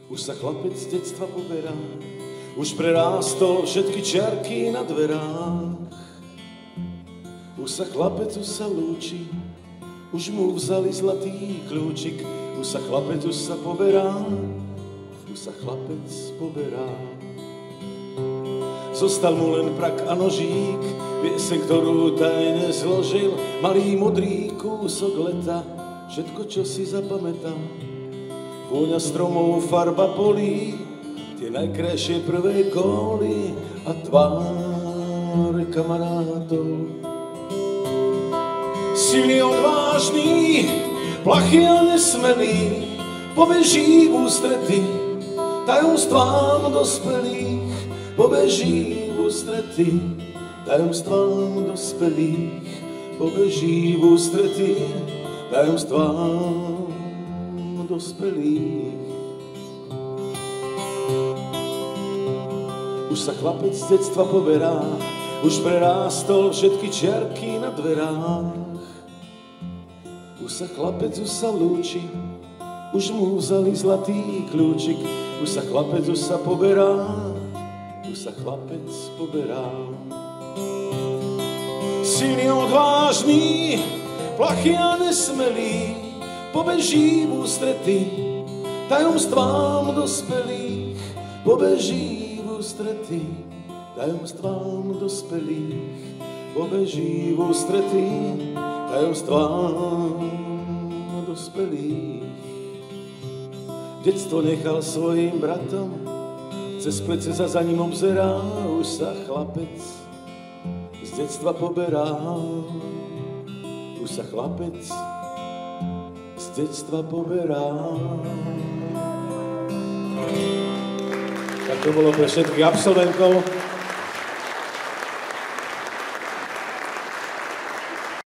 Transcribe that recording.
Už sa chlapec z detstva poberá, už prerástol všetky čiarky na dverách. Už sa chlapec, už sa lúči, už mu vzali zlatý kľúčik. Už sa chlapec, už sa poberá, už sa chlapec poberá. Zostal mu len prak a nožík, pieseň, ktorú tajne zložil, malý modrý kúsok leta, všetko, čo si zapamätá. Vôňa stromov, farba polí, tie najkrajšie prvé góly a tváre kamarátov. Silný, odvážny, plachý a nesmelý, pobeží v ústrety tajomstvám dospelých, pobeží v ústrety tajomstvám dospelých, pobeží v ústrety tajomstvám dospelých. Už sa chlapec z detstva poberá, už prerástol všetky čiarky na dverách. Už sa chlapec, už sa lúči, už mu vzali zlatý kľúčik. Už sa chlapec, už sa poberá, už sa chlapec poberá. Silný, odvážny, plachý a nesmelý, pobeží v ústrety tajomstvám dospelých, pobeží v ústrety tajomstvám dospelých, pobeží v ústrety tajomstvám dospelých. Detstvo nechal svojim bratom, cez plece sa za ním obzerá. Už sa chlapec z detstva poberá, už sa chlapec z detstva poberá. Tak to bolo pre všetkých absolventov.